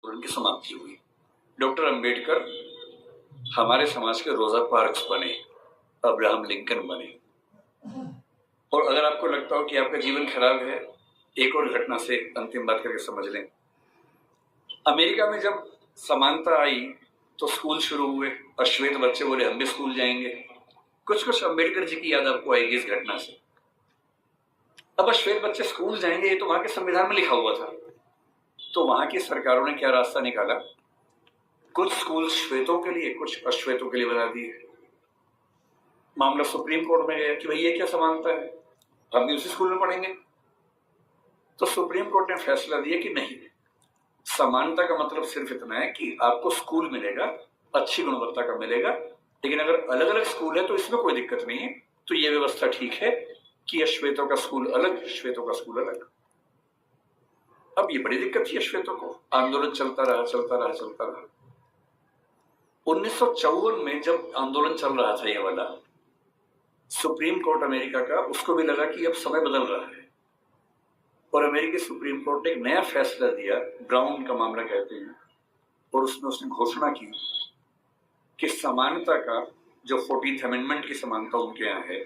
और उनकी समाप्ति हुई। डॉक्टर अंबेडकर हमारे समाज के रोजा पार्क्स बने, अब्राहम लिंकन बने। और अगर आपको लगता हो कि आपका जीवन खराब है, एक और घटना से अंतिम बात करके समझ लें। अमेरिका में जब समानता आई तो स्कूल शुरू हुए और श्वेत बच्चे बोले हम भी स्कूल जाएंगे। कुछ कुछ अंबेडकर जी की याद आपको आएगी इस घटना से। अब श्वेत बच्चे स्कूल जाएंगे, ये तो वहां के संविधान में लिखा हुआ था। तो वहां की सरकारों ने क्या रास्ता निकाला, कुछ स्कूल श्वेतों के लिए कुछ अश्वेतों के लिए बना दिए। मामला सुप्रीम कोर्ट में गया कि भाई ये क्या समानता है, हम भी उसी स्कूल में पढ़ेंगे। तो सुप्रीम कोर्ट ने फैसला दिया कि नहीं, समानता का मतलब सिर्फ इतना है कि आपको स्कूल मिलेगा, अच्छी गुणवत्ता का मिलेगा, लेकिन अगर अलग अलग स्कूल है तो इसमें कोई दिक्कत नहीं है। तो ये व्यवस्था ठीक है कि अश्वेतों का स्कूल अलग, श्वेतों का स्कूल अलग। अब ये बड़ी दिक्कत थी अश्वेतों को, आंदोलन चलता रहा 1954 में जब आंदोलन चल रहा था ये वाला, सुप्रीम कोर्ट अमेरिका का, उसको भी लगा कि अब समय बदल रहा है और अमेरिकी सुप्रीम कोर्ट ने एक नया फैसला दिया, ब्राउन का मामला कहते हैं, और उसमें उसने घोषणा की कि समानता का जो 14th अमेंडमेंट की समानता उनके यहाँ है,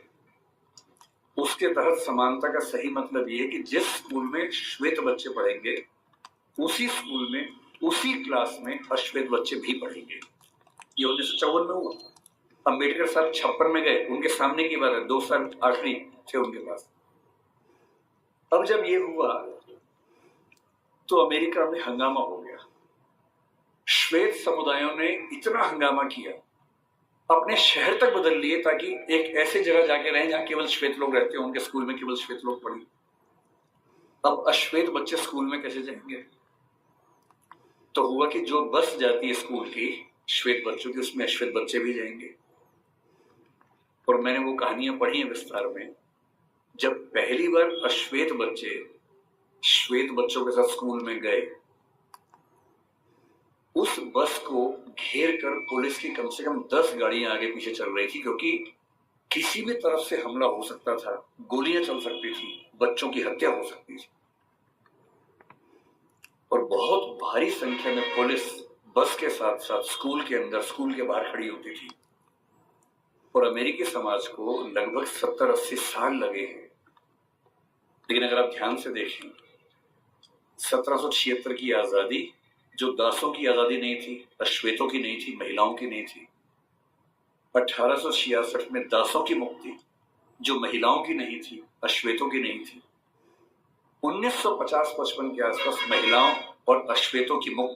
उसके तहत समानता का सही मतलब ये है कि जिस स्कूल में श्वेत बच्चे पढ़ेंगे उसी स्कूल में उसी क्लास में अश्वेत बच्चे भी पढ़ेंगे। ये 1954 में हुआ। अंबेडकर साहब 56 में गए, उनके सामने की बात है, 2 साल आखिरी थे उनके पास। अब जब ये हुआ तो अमेरिका में हंगामा हो गया। श्वेत समुदायों ने इतना हंगामा किया, अपने शहर तक बदल लिए ताकि एक ऐसे जगह जाके रहें जहां केवल श्वेत लोग रहते हो, उनके स्कूल में केवल श्वेत लोग पढ़ें। अब अश्वेत बच्चे स्कूल में कैसे जाएंगे? तो हुआ कि जो बस जाती है स्कूल की श्वेत बच्चों की, उसमें अश्वेत बच्चे भी जाएंगे। और मैंने वो कहानियां पढ़ी हैं विस्तार में। जब पहली बार अश्वेत बच्चे श्वेत बच्चों के साथ स्कूल में गए, उस बस को घेर कर पुलिस की कम से कम 10 गाड़ियां आगे पीछे चल रही थी, क्योंकि किसी भी तरफ से हमला हो सकता था, गोलियां चल सकती थी, बच्चों की हत्या हो सकती थी। और बहुत भारी संख्या में पुलिस बस के साथ साथ स्कूल के अंदर, स्कूल के बाहर खड़ी होती थी। और अमेरिकी समाज को लगभग 70-80 साल लगे हैं। लेकिन अगर आप ध्यान से देखें, 1776 की आजादी जो दासों की आजादी नहीं थी, अश्वेतों की नहीं थी, महिलाओं की नहीं थी। 1866 में दासों की मुक्ति जो महिलाओं की नहीं थी, अश्वेतों की नहीं थी। 1950-55 के आसपास महिलाओं और अश्वेतों की मुक्ति